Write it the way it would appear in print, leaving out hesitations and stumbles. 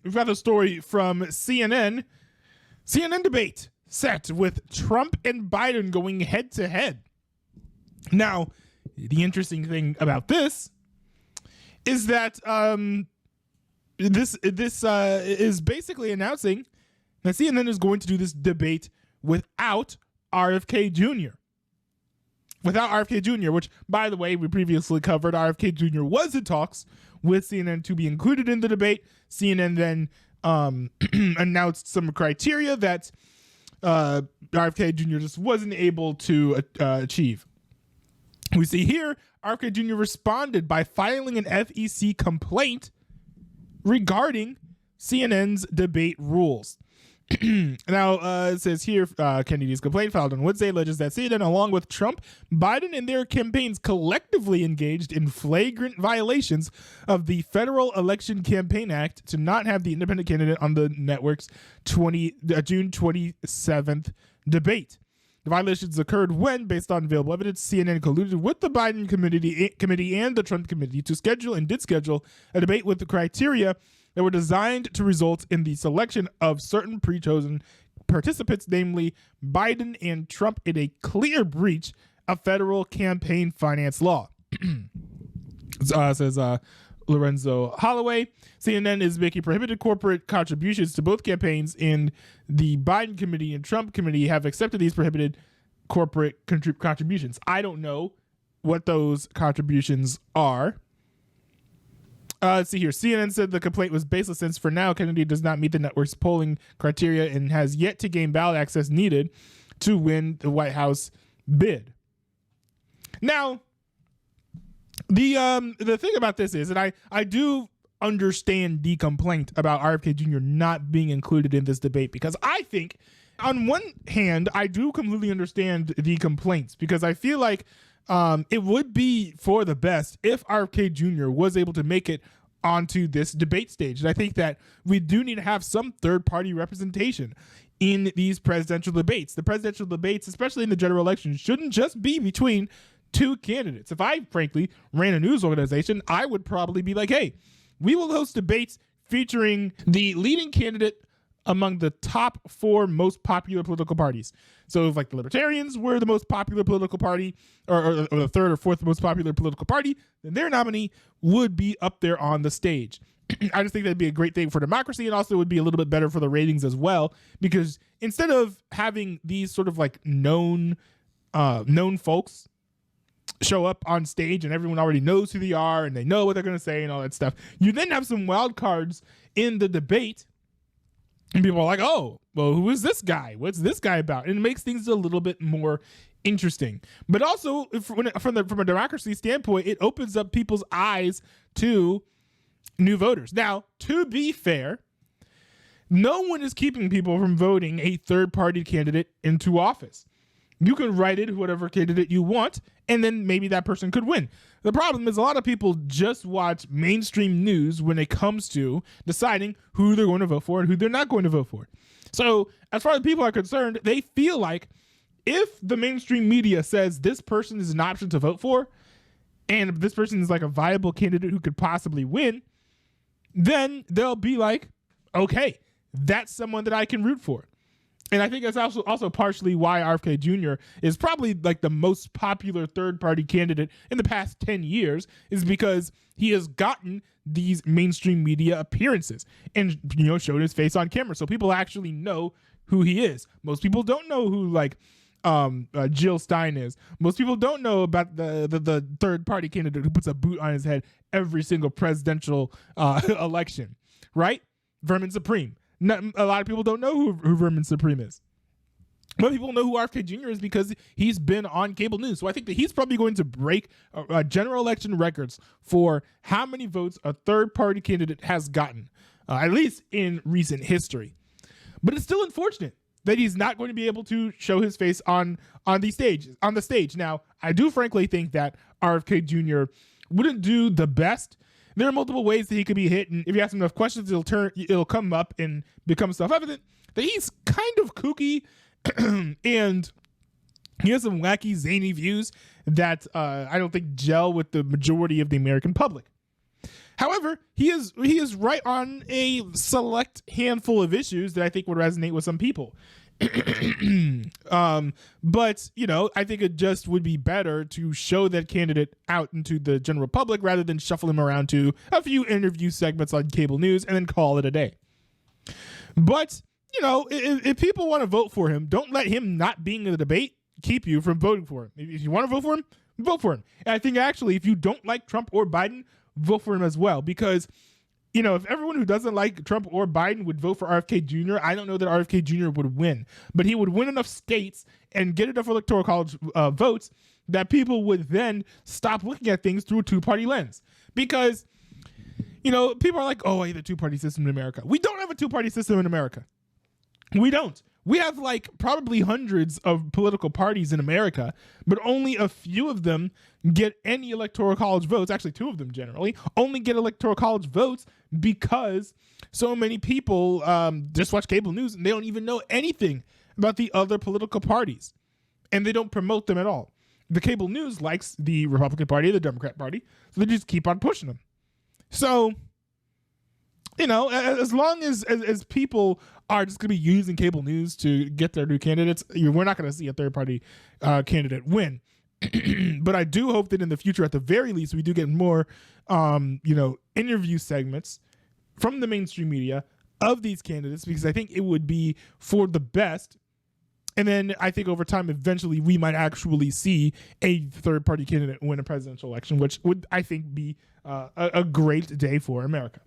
we've got a story from CNN. CNN debate set with Trump and Biden going head to head. Now, the interesting thing about this is that this is basically announcing that CNN is going to do this debate without RFK Jr. Without RFK Jr., which, by the way, we previously covered. RFK Jr. was in talks with CNN to be included in the debate. CNN then announced some criteria that RFK Jr. just wasn't able to achieve. We see here, RFK Jr. responded by filing an FEC complaint regarding CNN's debate rules. Now, it says here, Kennedy's complaint filed on Wednesday alleges that CNN, along with Trump, Biden, and their campaigns collectively engaged in flagrant violations of the Federal Election Campaign Act to not have the independent candidate on the network's June 27th debate. The violations occurred when, based on available evidence, CNN colluded with the Biden committee and the Trump committee to schedule and did schedule a debate with the criteria that were designed to result in the selection of certain pre-chosen participants, namely Biden and Trump, in a clear breach of federal campaign finance law. Says Lorenzo Holloway. CNN is making prohibited corporate contributions to both campaigns, and the Biden committee and Trump committee have accepted these prohibited corporate contributions. I don't know what those contributions are. Let's see here. CNN said the complaint was baseless since for now Kennedy does not meet the network's polling criteria and has yet to gain ballot access needed to win the White House bid. Now, the thing about this is, and I do understand the complaint about RFK Jr. not being included in this debate, because I think on one hand, I do completely understand the complaints, because I feel like it would be for the best if RFK Jr. was able to make it onto this debate stage. And I think that we do need to have some third-party representation in these presidential debates. The presidential debates, especially in the general election, shouldn't just be between two candidates. If I, frankly, ran a news organization, I would probably be like, hey, we will host debates featuring the leading candidate among the top 4 most popular political parties. So if like the Libertarians were the most popular political party, or the third or fourth most popular political party, then their nominee would be up there on the stage. I just think that'd be a great thing for democracy, and also would be a little bit better for the ratings as well, because instead of having these sort of like known folks show up on stage and everyone already knows who they are and they know what they're going to say and all that stuff, you then have some wild cards in the debate. And people are like, oh, well, who is this guy? What's this guy about? And it makes things a little bit more interesting. But also, from a democracy standpoint, it opens up people's eyes to new voters. Now, to be fair, no one is keeping people from voting a third-party candidate into office. You can write it whatever candidate you want, and then maybe that person could win. The problem is a lot of people just watch mainstream news when it comes to deciding who they're going to vote for and who they're not going to vote for. So as far as people are concerned, they feel like if the mainstream media says this person is an option to vote for, and this person is like a viable candidate who could possibly win, then they'll be like, okay, that's someone that I can root for. And I think that's also partially why RFK Jr. is probably like the most popular third-party candidate in the past 10 years, is because he has gotten these mainstream media appearances and, you know, showed his face on camera. So people actually know who he is. Most people don't know who like Jill Stein is. Most people don't know about the third-party candidate who puts a boot on his head every single presidential election, right? Vermin Supreme. A lot of people don't know who Vermin Supreme is. But people know who RFK Jr. is because he's been on cable news. So I think that he's probably going to break general election records for how many votes a third-party candidate has gotten, at least in recent history. But it's still unfortunate that he's not going to be able to show his face on the stage. Now, I do frankly think that RFK Jr. wouldn't do the best. There are multiple ways that he could be hit, and if you ask him enough questions, it'll come up and become self-evident that he's kind of kooky, and he has some wacky, zany views that I don't think gel with the majority of the American public. However, he is right on a select handful of issues that I think would resonate with some people. But I think it just would be better to show that candidate out into the general public rather than shuffle him around to a few interview segments on cable news and then call it a day. But if people want to vote for him, don't let him not being in the debate keep you from voting for him. If you want to vote for him, vote for him. And I think actually, if you don't like Trump or Biden, vote for him as well, because if everyone who doesn't like Trump or Biden would vote for RFK Jr., I don't know that RFK Jr. would win, but he would win enough states and get enough electoral college votes that people would then stop looking at things through a two-party lens. Because, people are like, oh, I hate the two-party system in America. We don't have a two-party system in America. We don't. We have probably hundreds of political parties in America, but only a few of them get any electoral college votes. Actually, two of them generally only get electoral college votes because so many people just watch cable news and they don't even know anything about the other political parties, and they don't promote them at all. The cable news likes the Republican Party, the Democrat Party, so they just keep on pushing them. So, as long as people are just going to be using cable news to get their new candidates, we're not going to see a third-party candidate win. But I do hope that in the future, at the very least, we do get more, interview segments from the mainstream media of these candidates, because I think it would be for the best. And then I think over time, eventually, we might actually see a third-party candidate win a presidential election, which would, I think, be a great day for America.